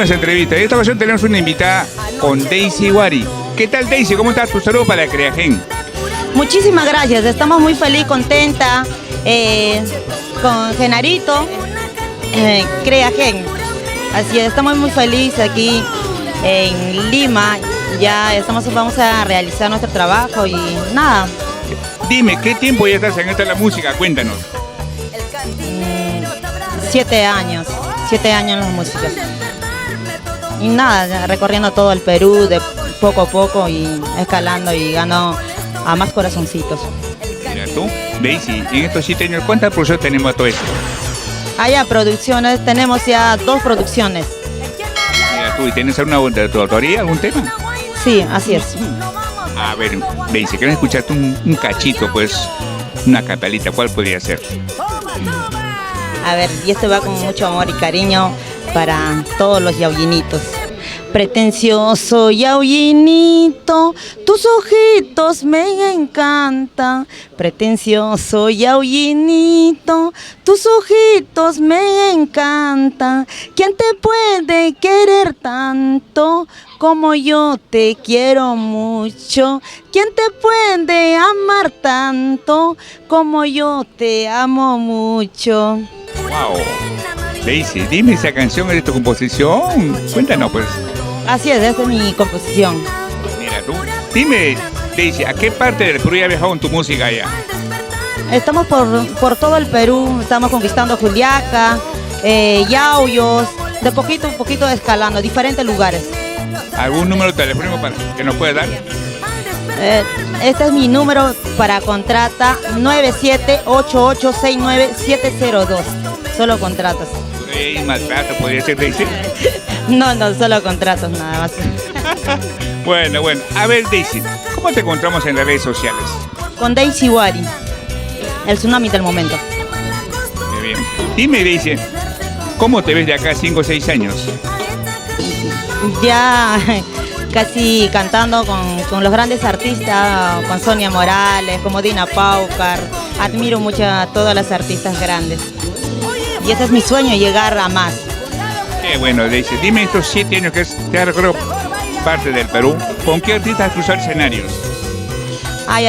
con esa entrevista. En esta ocasión tenemos una invitada con Daisy Wari. ¿Qué tal, Daisy? ¿Cómo estás? Tu saludo para Creagen. Muchísimas gracias, estamos muy feliz, contenta con Genarito, Creagen. Así es, estamos muy felices aquí en Lima. Ya vamos a realizar nuestro trabajo y nada. Dime, ¿qué tiempo ya estás en esta la música? Cuéntanos. 7 años en la música. Y nada, recorriendo todo el Perú de poco a poco y escalando y ganando a más corazoncitos. Mira tú, Daisy, en estos 7 años, ¿cuántas producciones tenemos a todo esto? Allá producciones, tenemos ya 2 producciones. Mira tú, ¿y tienes alguna de tu autoría, algún tema? Sí, así es. A ver, Daisy, ¿quieres escucharte un cachito, pues, una catalita? ¿Cuál podría ser? A ver, y esto va con mucho amor y cariño para todos los yauyinitos. Pretencioso yauyinito, tus ojitos me encantan. Pretencioso yauyinito, tus ojitos me encantan. ¿Quién te puede querer tanto como yo te quiero mucho? ¿Quién te puede amar tanto como yo te amo mucho? Wow. Daisy, dime, ¿esa canción es de tu composición? Cuéntanos, pues. Así es, esta es mi composición. Mira tú. Dime, Daisy, ¿a qué parte del Perú has viajado en tu música allá? Estamos por todo el Perú, estamos conquistando Juliaca, Yauyos, de poquito en poquito escalando, diferentes lugares. ¿Algún número telefónico que nos puedas dar? Este es mi número para contrata, 978869-702. Solo contratos. Maltrato, podría ser, Daisy. No, solo contratos nada más. Bueno. A ver, Daisy, ¿cómo te encontramos en las redes sociales? Con Daisy Wari, el tsunami del momento. Muy bien. Dime, Daisy, ¿cómo te ves de acá a 5 o 6 años? Ya casi cantando con los grandes artistas, con Sonia Morales, como Dina Paucar. Admiro mucho a todas las artistas grandes. Y ese es mi sueño, llegar a más. Qué bueno, Daisy. Dime, estos 7 años que te has recorrido parte del Perú, ¿con qué artistas has cruzado escenarios?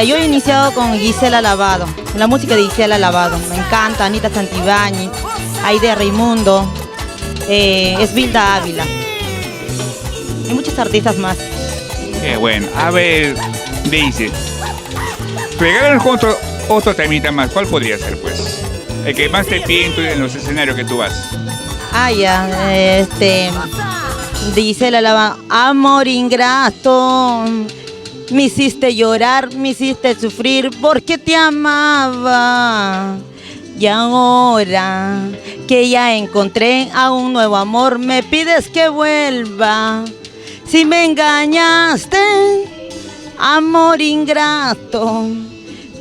Yo he iniciado con Gisela Lavado, la música de Gisela Lavado. Me encanta, Anita Santibáñez, Aide Raimundo, Esbilda Ávila. Y muchos artistas más. Qué bueno. A ver, Daisy, regálanos otro temita más. ¿Cuál podría ser, pues? El que más te pide en los escenarios que tú vas. Dice la lava, amor ingrato, me hiciste llorar, me hiciste sufrir porque te amaba. Y ahora que ya encontré a un nuevo amor, me pides que vuelva. Si me engañaste, amor ingrato,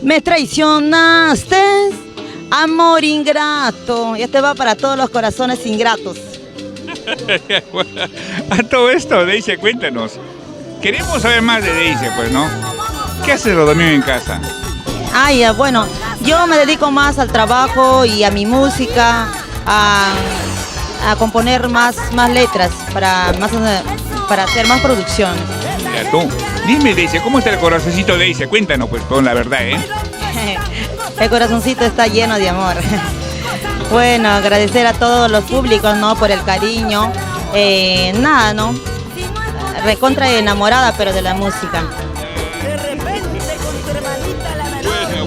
me traicionaste, amor ingrato. Y este va para todos los corazones ingratos. A todo esto, Daisy, cuéntanos. Queremos saber más de Daisy, pues, ¿no? ¿Qué haces los domingos en casa? Bueno, yo me dedico más al trabajo y a mi música, a componer más letras para hacer más producción. Mira tú. Dime, Daisy, ¿cómo está el corazoncito de Daisy? Cuéntanos, pues, con la verdad, ¿eh? El corazoncito está lleno de amor. Bueno, agradecer a todos los públicos, ¿no? Por el cariño. ¿No? Recontra enamorada, pero de la música.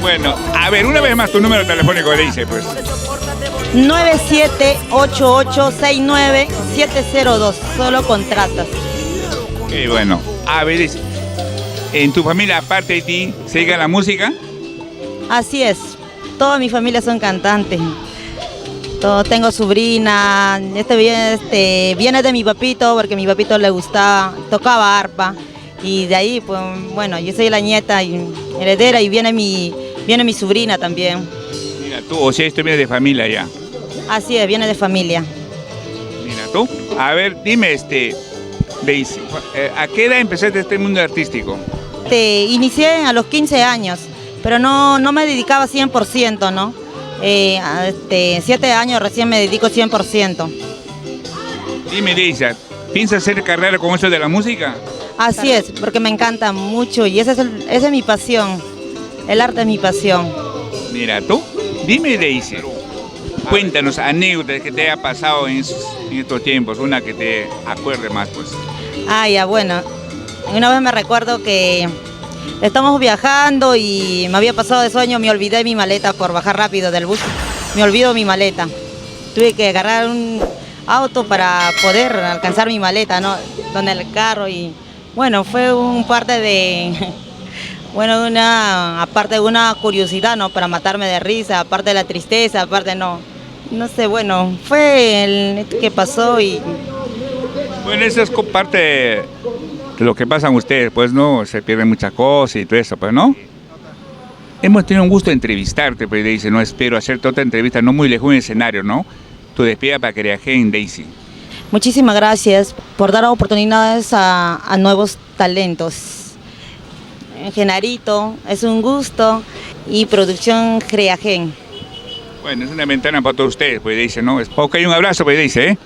Bueno. A ver, una vez más tu número telefónico, Daisy, pues. 978869-702. Solo contratas. Qué bueno. A ver, ¿en tu familia, aparte de ti, se dedica a la música? Así es. Toda mi familia son cantantes. Tengo sobrina. Viene de mi papito, porque a mi papito le gustaba, tocaba arpa. Y de ahí, pues, bueno, yo soy la nieta y heredera y viene mi sobrina también. Mira tú, o sea, esto viene de familia ya. Así es, viene de familia. Mira tú. A ver, dime, Daisy, ¿a qué edad empezaste este mundo artístico? Inicié a los 15 años, pero no me dedicaba 100%, ¿no? 7 años recién me dedico 100%. Dime, Daisy, ¿Piensas hacer carrera con eso de la música? Así es, porque me encanta mucho y esa es mi pasión. El arte es mi pasión. Mira, tú, dime, Daisy, cuéntanos anécdotas que te haya pasado en estos tiempos, una que te acuerde más, pues. Ah, ya, bueno. Una vez me recuerdo que estamos viajando y me había pasado de sueño, me olvidé mi maleta por bajar rápido del bus. Me olvido mi maleta. Tuve que agarrar un auto para poder alcanzar mi maleta, ¿no? Donde el carro y bueno, fue un parte de, bueno, aparte de una curiosidad, ¿no? Para matarme de risa, aparte de la tristeza, aparte no sé, bueno, fue el que pasó y... Bueno, eso es parte de lo que pasan ustedes, pues, ¿no? Se pierden muchas cosas y todo eso, pues, ¿no? Hemos tenido un gusto de entrevistarte, pues, Daisy, ¿no? Espero hacerte otra entrevista no muy lejos en el escenario, ¿no? Tu despedida para Creagen, Daisy. Muchísimas gracias por dar oportunidades a nuevos talentos. Genarito, es un gusto y producción Creagen. Bueno, es una ventana para todos ustedes, pues, Daisy, ¿no? Ok, un abrazo, pues, Daisy, ¿eh?